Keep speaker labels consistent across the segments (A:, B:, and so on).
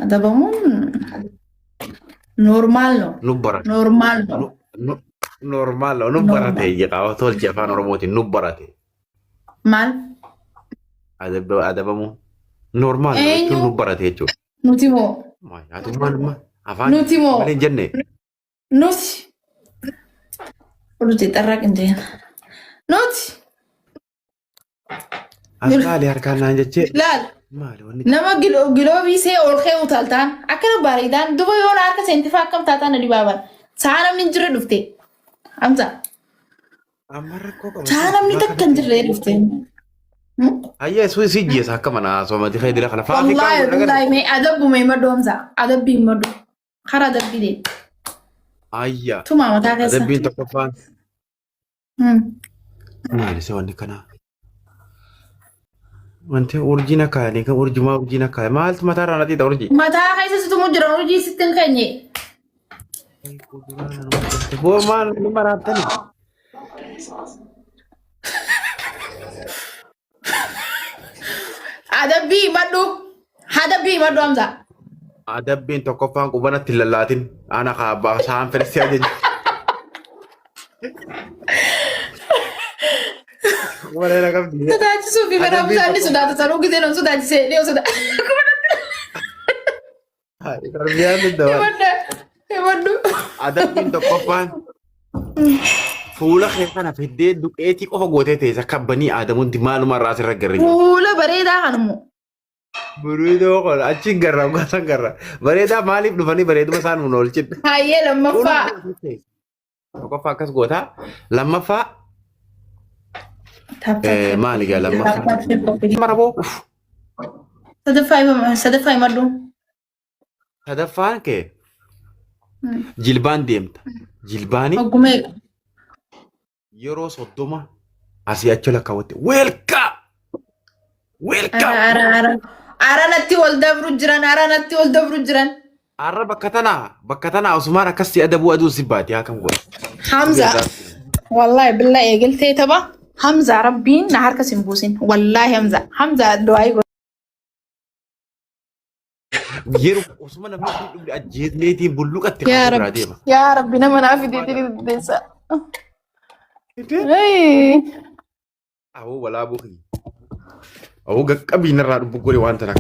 A: هذا بمون نورمال
B: نبرة
A: نورمال
B: نورمال نبرة
A: نورمال
B: يجي قاوة تول جفان رموتي نبرة
A: مال
B: ada bamu normal lo itu
A: اينو
B: nubara tejo
A: نوتيمو
B: ma atu ma afan
A: نوتيمو
B: malen jenne
A: نوتي قلت تترك انت نوتي
B: asmali harkana jeche
A: لا
B: mali wani
A: nama gilo bise ol khe utaltan akana baridan dubo yon arka sentifa kam tata na dibaban sana min jure dufte amza
B: amar ko ka basi
A: sana min
B: ma kana
A: takkan
B: te
A: jure dufte
B: ayya su si je saka mana so ma dikhay dila khala fa fi
A: والله
B: kan nagar
A: والله ما ادب ما يمدو امزا ادب يمدو خرا ادب دي
B: ayya
A: تو ما متا
B: ada
A: كسا
B: bin to kafan mali se wani kana wanti urjina kani kan urjuma urjina kani malt mata rana ti da urji
A: متا كيسا ستو مجرى رجي ستن كني
B: ay kudurana no mata bo man ni maratani
A: ادب يمدو امزا
B: ada bin to kafan ko bana tilalatin ana ka ba saan fere siya wala na kam dia
A: Sodachi sufi
B: ada
A: mana
B: bin
A: busa
B: to
A: ni sudah tahu kita non sudah se dia sudah.
B: Tarbiyan daw.
A: Emang
B: Ada pinto kofan. Fuula kee kana fiddee duqeetii qofa gootee teessa kabbanii aadamuun dimaaluma irraa asirra garri jiru.
A: Pula bareedaa kanammoo.
B: Bareedoo qola achi garra gosa garra. Bareedaa maaliif dhufanii bareeduma isaan mun oolchin.
A: Hayyee lammaffaa.
B: Qofa akkas gootaa. Lammaffaa maali gaa lammaffaa. Maraboo.
A: Sadaffaa himadhu.
B: Sadaffaan kee jilbaan deemta. Jilbaanii
A: Oggumee.
B: yeroo 30 asii achi lakkaawwatte weelkaa. Weelkaa.
A: Ara natti wal dabru jiran. Ara natti wal dabru jiran.
B: Arra bakka tanaa Usmaan akkas si adabuu aduu si baati haa kan godhe.
A: Hamza. Wallahi billahi eegaltee tapha. Hamza rabbiin na harka sin buusin. Wallahi Hamza. Hamza du'aa
B: Yeroo Usmaan namni kun dhugde ajjeesneetiin bulluqatti
A: يا
B: kan biraa
A: رب
B: deema.
A: يا رب نما نافي دي ديسا اي
B: Awoo walaa buuki. Awoo qaqqabiin irraa dhubbu godhe waan tana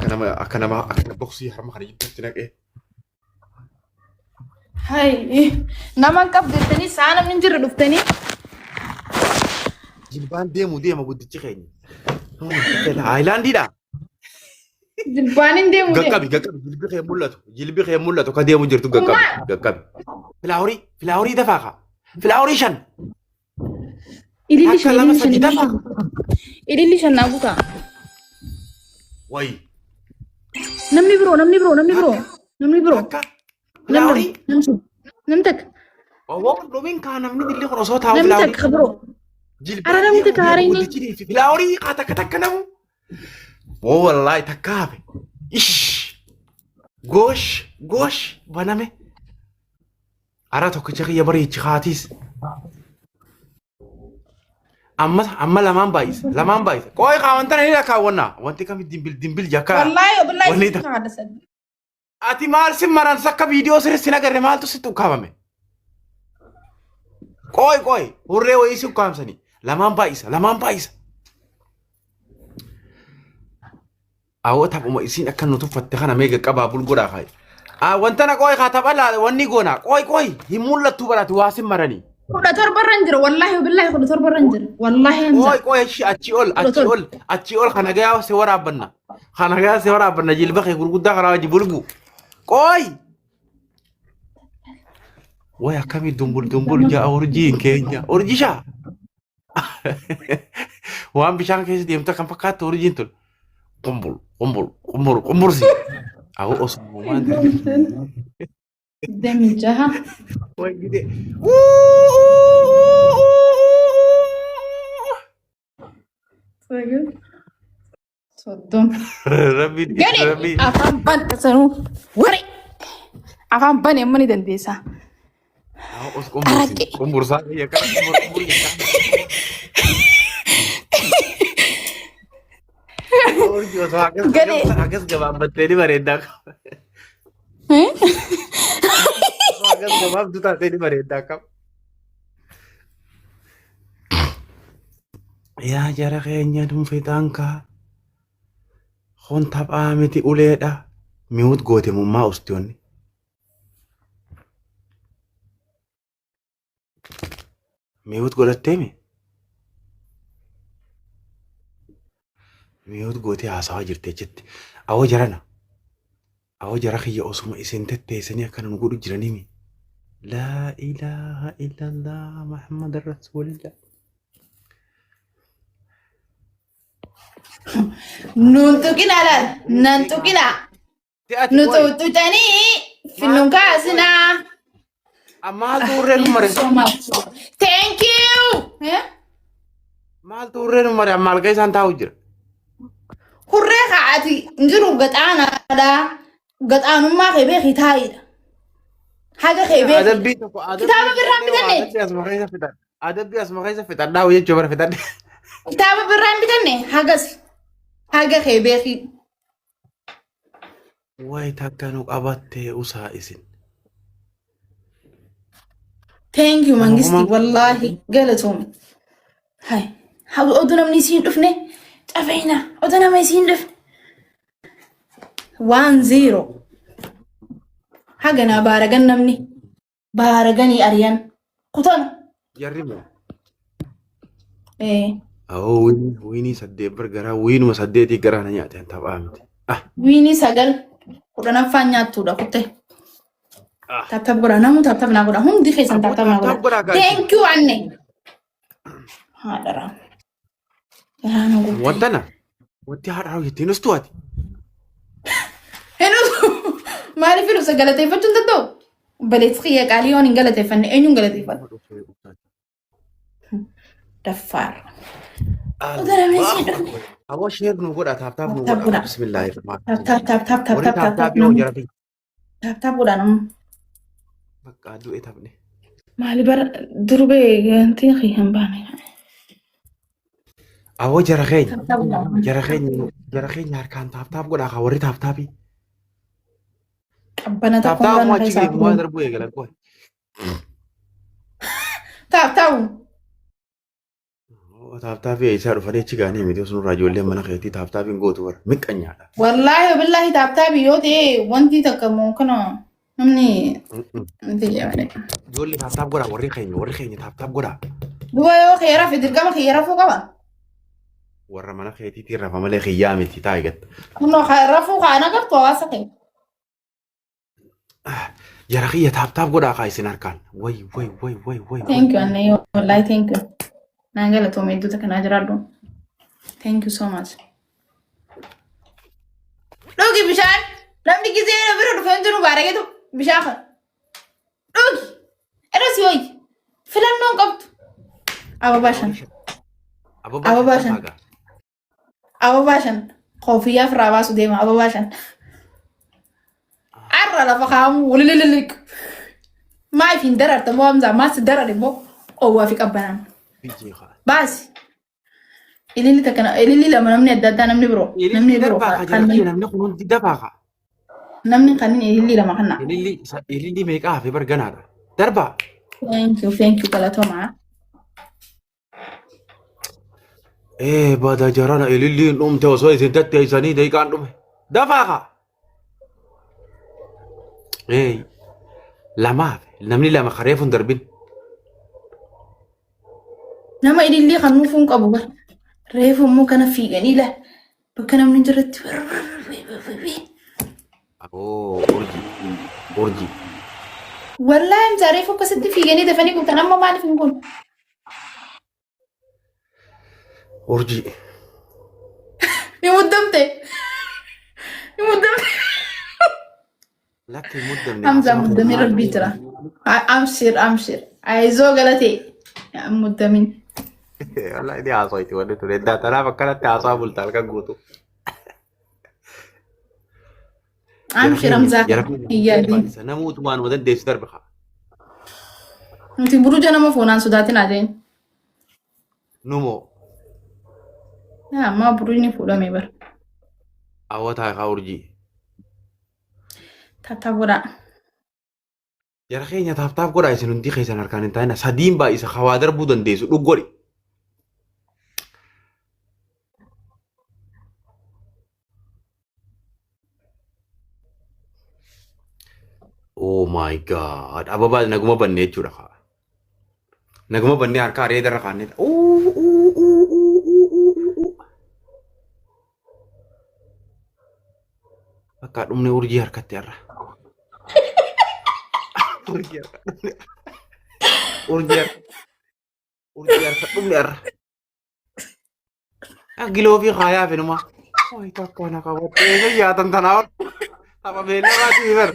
B: akka nama boksii harma kana jibbatti naqee.
A: هاي نما قبضتني سانا من جر دفتني
B: Jilbaan deema guddichi keenya. Haayilaandiidha.
A: جلبانين دي مودي
B: Gaqqabi jilbi kee mul'atu ka deemu jirtu gaqqabi. Filaahorii dafaa kaa. Filaahorii 5.
A: إلي
B: Akka lama sadi dafaa.
A: اللي شن أبوكا
B: Wayi.
A: نمني برو
B: Akka filaahorii.
A: نمتك
B: Awoo dhumiin kaa namni dilli kun osoo taa'u filaahorii.
A: نمتك خبرو
B: Jilbaan
A: أنا نمتك هاريني
B: guddichi fi filaahorii kaa takka namu. Oo wallaahi takka hafe. Ish. Goosh baname. Ara tokkicha kiyya bareechi haatiis. Amma lamaan baay'isa. Qooyi kaawwantana ni lakkaawwannaa. Wanti kam dimbil jakkaa.
A: والله بالله
B: Wanni
A: يسمع هذا سد
B: ati maal si maran sakka viidiyoo sirriitti nagarre maaltu sitti ukkaamame. Qooyi hurree wayii si ukkaamsanii. Lamaan baay'isa. Awoo taphuma isiin akka nu tuffatte kana meeqa qabaa bulgudhaa kaayi. Wantana qooyi kaa tapha laala wanni goonaa. Qooyi hin mul'attuu barate waa si maranii.
A: كل تربة رنجر والله بالله كل تربة رنجر والله ينزل
B: Qooyi achi ol kana gayaa si waraabbanna jilba kee gurguddaa karaa wajji bulgu. Qooyi. Way akkamii dumbul ja'a urjiin keenya. Urjishaa. Waan bishaan keessa deemtu kan fakkaattu urjiin tun. Qumbursi. Awoo osoo waan
A: قدام الجهة
B: way gide.
A: صدم
B: Rabbi
A: قالي أفهم بان كسرو وري أفهم بان يمني دنديسا
B: Qumbursaa kiyya kana urjii osoo akkas gabaabbattee ni bareeddaa qaba. Ragan gabaaf dutaa ta'e bareedaa qaba. Yaa jara keenya dhuunfeedhaan kaa. Kun taphaa miti uleedha. Mi'uut goote mummaa ustiyoonni. Mi'uut godhattee mi? Mi'uut gootee haasawaa jirtee jetti. Awwa jarana. Awwa jara kiyya osuma isin tetteessanii akkana nu godhu jiranii mi? Laa ilaaha illallah Muhammad Rasulillah.
A: Nun tuqina laal. Nan tuqina. Nu tuqxanii finnuun kaasinaa.
B: Maaltu urree nu mare?
A: Thank you.
B: Maaltu urree nu mare? Maal ga'e isaan taa'u jira?
A: Hurree kaa'ati jiru gaxaanaadha. Gaxaanummaa kee beekii taa'idha. Haga kee beekii.
B: Adabbii tokko
A: Kitaaba birraan bitanne.
B: Adabbii asuma keessa fixadhaa jechuu bara fixadhe.
A: Kitaaba birraan bitanne hagas. Haga kee beekii.
B: Wayi takka nu qabattee usaa isin.
A: Thank you mangisti wallahi galatoome. Hai. Oduu namni isiin dhufne cafeena. Oduu nama isiin dhufne. 1-0. Haganaa baaragan namni. Baaraganii ariyan. Kutana.
B: Jarri moo?
A: Eh.
B: Oh, wiinii saddeet bargaraa wiinuma saddeetii garaana nyaateen taphaa miti.
A: Wiinii 9 10 nyaattuudha kutte. Tap godha namu tap naa godha hundi keessan tap naa godha. Thank you anne. Haadara. Yaraana godha.
B: Wantana. Wanti haadha hojjettiin ustu ati.
A: Henutu maaliif ilu sagalateeffachuun danda'u? Baleetti xiyya qaalii yoon hin galateeffanne eenyuun galateeffata? Daffaar. Odara meesii dhufne.
B: Awwa sheer nu godha taap taap nu godha. Bismillahirrahmanirrahim.
A: Tap godha namu.
B: Bakka du'e taphne.
A: Maali bara durbee gantii xiyyan baane.
B: Awwa jara keenya harkaan taap taap godha kaa warri taap taapi.
A: Qabbana
B: Taap
A: tokko
B: taap
A: muraan
B: mo'achi
A: keessaa
B: beeku waan darbuu eegalan qoy.
A: Taap taapu.
B: Taap taapii isaa dhufanii achi gaanii miti osoo nurraa ijoolleen mana keetii taap taapiin gootu warra miqqanyaadha.
A: Wallaahi billahi taap taapi yoo ta'e wanti takka moo kana namni miti jedhamani.
B: Ijoollee taap taap godha warri keenya taap taap godha.
A: Duba yoo keera fi dirqama keera rafuu qaba.
B: Warra mana keetiitiin rafa malee kiyyaa miti taa'e gatta.
A: Kunoo rafuu kaana gartuu hawaasa kee.
B: Jara kiyya taap taap godhaa kaa isin harkaan. Way.
A: Thank you Anne wallahi thank you. Naan galatoome iddoota kanaa jiraadhu. Thank you so much. Dhugi bishaan namni gisee na bira dhufee jiru baarageetu bishaan kana. Dhugi. Erosi wayi. Filannoon qabdu. Ababaa shan. Ababaa shan. Koofiyyaa firraa baasu deema ababaa shan. Arra lafa kaamu wulilililik. Maa ifiin dararta moo amzaa maas darar immoo oowwaa fi qabbanaan. Baasi. Ililli takkana ililli lama namni adda addaa namni biroo. Namni biroo
B: namni kun hundi dabaaqa.
A: Namni kanneen ililli lama kana.
B: Ililli meeqaa fi barganaadha. Darbaa.
A: Thank you galatoomaa.
B: Bada jarana ililli dhumte osoo isin tatteessanii deeqaan dhume. Dabaaqa. Lamaaf namni lama kareefuun darbin.
A: Nama ililli kan nuufuun qabu bara. Reefu immoo kana fiiganii la bakka namni jiratti.
B: Urjii.
A: Wallaahi amsa reefu akkasitti fiiganii dafanii kun kan amma maaliif hin kun?
B: Urjii.
A: Ni muddamte.
B: Lakki muddamne.
A: Hamza muddamee rabbii jira. Amshir. Ayizoo galatee. Muddamin.
B: Wallahi ini haasoo itti wanti ture. Tanaaf akkanatti haasoo bultaa halkan guutu.
A: Amshir Hamza. Iyyaadii.
B: Namoota waan wadan deessu darbe haa.
A: Nuti buruja nama foonaan sodaatin ajeen.
B: Numoo.
A: Ammaa burujni fuudhamee bara.
B: Awwataa haa urjii.
A: Taaptaap godhaa.
B: Jara keenya taaptaap godhaa isin hundi keessan harkaan hin taa'ina. Sadiin baay'isa hawaa darbuu dandeessu dhuggori. Oh my god. Ababaa naguma bannee jechuudha. Naguma bannee harka areeda irra kaannee. Akka dhumne urjii harkatti har'a. Urjii harka dhumne har'a. Giloo fi faayaa finuma. Wayi takka na qabattee yaatan tanaa ol. Tapha beellamaati bar.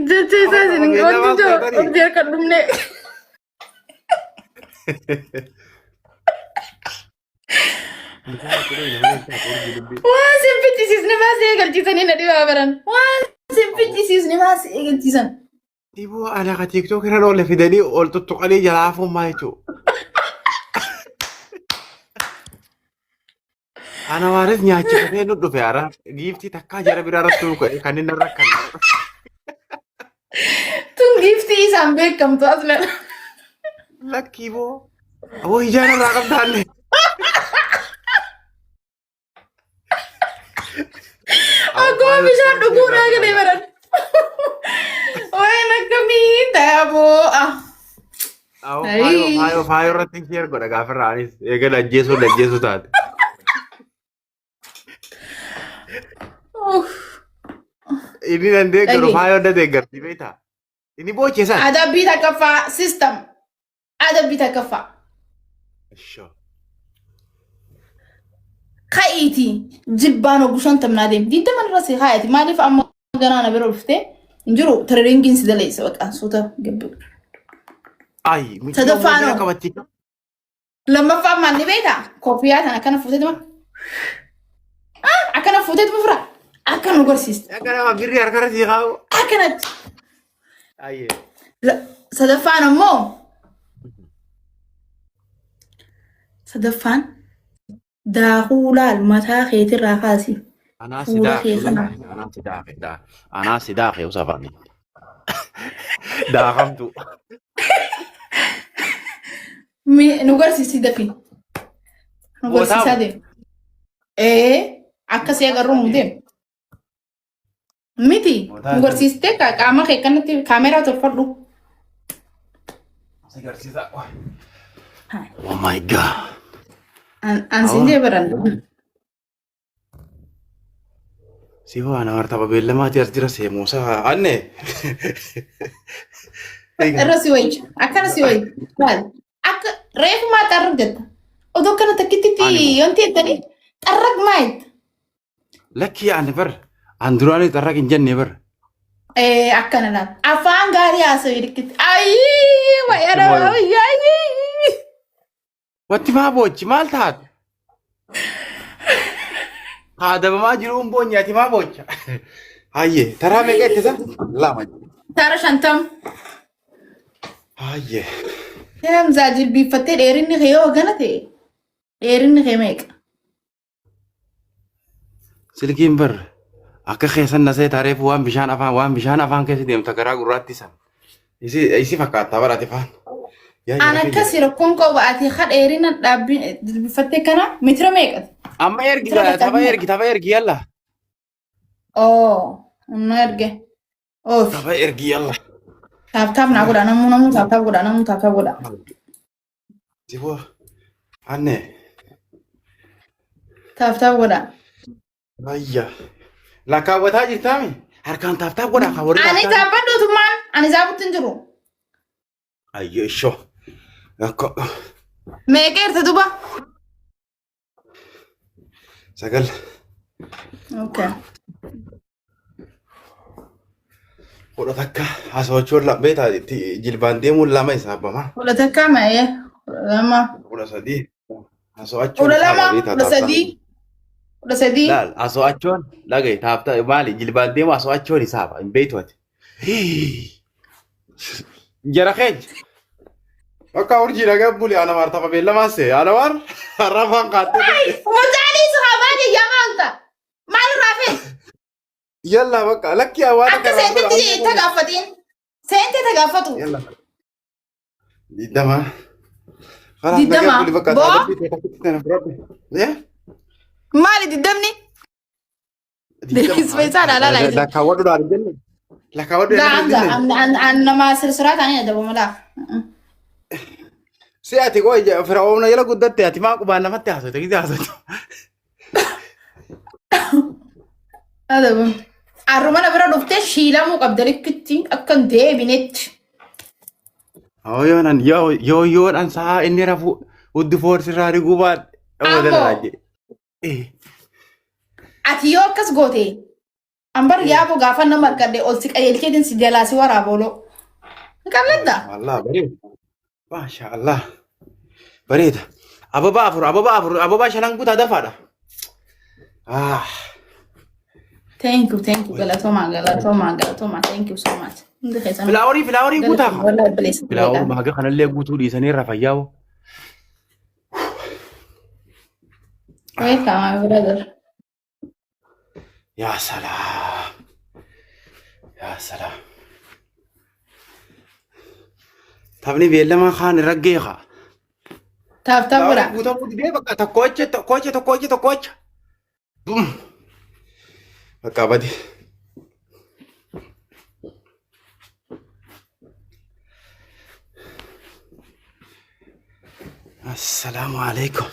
A: Jecha isaa isin wanti urjii harka dhumne. Waan sin fichisiisne baasee eegalchiisanii na dhibaa baran. Waan sin fichisiisne baasee eegalchiisan.
B: Dhiboo ana ka TikTok irra oolle fidanii ol tuttuqanii jalaa hafuummaa jechuudha. Ana waaris nyaachifatee nu dhufe ara giiftii takkaa jara biraa irratti nu ka'e kan inni rakkan.
A: Tun giiftii isaan beekamtu as lala.
B: Lakkii boo. Awoo ijaan irraa qabdaanne.
A: Akkuma bishaan dhuguudhaa galee baran. Waan akkamii taaboo.
B: Faayoo irratti ishee godha gaafirraa anis eegala ajjeesuu taate. Ini dandee garu faayoo adda deeggarti beektaa? Inni boocheessan.
A: Adabbii takkaffaa sistam. Adabbii takkaffaa. Ka'iiti jibbaan ogushan tamnaa deemti. Diinta manirra si haayati. Maaliif amma ganaana bira dhuftee hin jiru tireedingiin si daleessa baqa suuta gabbu.
B: Ayi sadaffaan qabatti.
A: Lammaffaan maal ni beektaa? Kooppiyaa tan akkana fuuteetuma. Akkana fuuteetuma fira. Akka nu gorsiiste.
B: Akkana birrii harkarra si kaa'u.
A: Akkanatti.
B: Ayyee.
A: Sadaffaan ammoo. Sadaffaan. Daakuu laal mataa keetirraa kaasi.
B: Anaa si daakee usafani. Daakamtu.
A: Nu garsiisi dafi. Nu garsiisaa deemu. Akkasii agarru nu deemu. Miti nu garsiistee qaama kee kanatti kaameraa tolfadhu.
B: Si garsiisa. Oh my god.
A: Ansiin baran.
B: Si waan amartaa beellamaati as jira seemuusaa anne.
A: Irra si wayya. Akkana si wayya. Maali? Akka reefumaa xarraggatta. Odoo kana takkitti wanti jettanii xarrag maayit.
B: Lakkii ani bar an duraanii xarrag hin jenne bar.
A: Akkana laal. Afaan gaarii haasawii dhikkitti. Ayyii wayyada wayyaayyii.
B: Watti maa boochi maal taate? Haadabamaa jiruun boonyaati maa boocha? Hayyee taraa meeqa ittisa? Lama.
A: Tara 50.
B: Hayyee.
A: Hamzaa jilbiiffattee dheerinni kee yoo gana ta'e dheerinni kee meeqa?
B: Silkiin bar akka keessan nasee taareef waan bishaan afaan keessa deemta garaa gurraatti san. Isi fakkaata barate faan.
A: Ana akkasii rakkoon qabu ati haa dheerina jilbiiffattee kana meetira meeqati?
B: Amma tapha ergi yalla.
A: Na erge.
B: Tapha ergi yalla.
A: Taap naa godha namuu taap godha.
B: Siboo anne.
A: Taap godha.
B: Ayya. Lakkaawwataa jirtaami? Harkaan taap godha kan warri.
A: Ani taabbadhuutummaan ani zaabuttiin jiru.
B: Ayyo ishoo. Akka.
A: Meeqa erta duba?
B: 9.
A: Okay.
B: Kudha takka haasawwachuun beektaa jilbaan deemuun lama isaabama.
A: Kudha takka maayee? Lama.
B: 13. Haasawwachuun.
A: 12. 13.
B: Laal haasawwachuun dhagaye taaptaa maali jilbaan deemu haasawwachuun isaaba hin beektu ati. Jara keenya. Bakka urjii dhagaa buli ana maar tapha beellamaa see ana maar rafaan qaattee.
A: Mujaalii sahabaani yaamanta. Maal raafe?
B: Yalla bakka lakki awwaata
A: Akka seentitti tagaaffatiin. Seenti tagaaffatu.
B: Yalla. Diddama.
A: Diddama. Boo?
B: Eh?
A: Maali diddamni? Ispeesaa dhalaa laayisu.
B: Lakkaawwadhu dhaali jenne. Lakkaawwadhu
A: An nama sirsiraa taanii adda malaaf.
B: Si ati koo firaa'oomna jala guddatte ati maa qubaan namatti haasofte gidi haasofte.
A: Adabam. Arrumana bira dhuftee shiilamuu qabda likkitti akka hin deebinetti.
B: Yoon saa inni rafu uddi foorsirraa dhiguu baadhe.
A: Ammoo. Ati yoo akkas goote ambar yaaboo gaafa nama argadde ol si qajeelcheetiin si jalaa si waraabooloo. Ni qalladda.
B: Wallah bareeda. Masha Allah. Bareeda. Ababaa shanan guutaa dafaadha.
A: Thank you. Galatoomaa. Thank you so much.
B: Filaaworii guutaa. Filaaworii maaga kanallee guutuu dhiisanii irra fayyaa'u.
A: Welcome, my brother.
B: Yaa salaam. Taphni beellamaa kaan irra geeqa.
A: Taaf bira.
B: Guutamuu didee bakka tokkocha. Bakka badi. Assalaamu alaikum.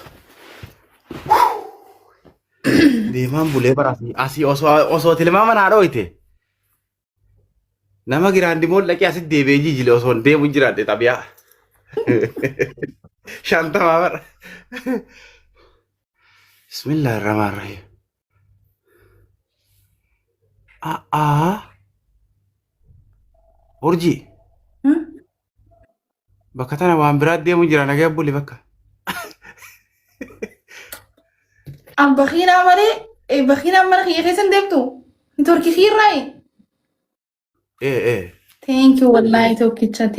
B: Deemaan bulee baraasni asii osoo tilmaama naa dhooyte. Nama giraandi mool dhaqee asitti deebi'ee jijjiile osoo hin deemu jiraadhe xabiyaa. Shantamaa bara. Bismillahirrahmanirrahim. Urjii. Bakka tana waan biraa deemu jira nagaa buli bakka.
A: Bakhiinaa malee bakhiinaa mana kiyya keessan deemtu. Turkii fiirraayi.
B: Eh.
A: Thank you wallahi tokkicha.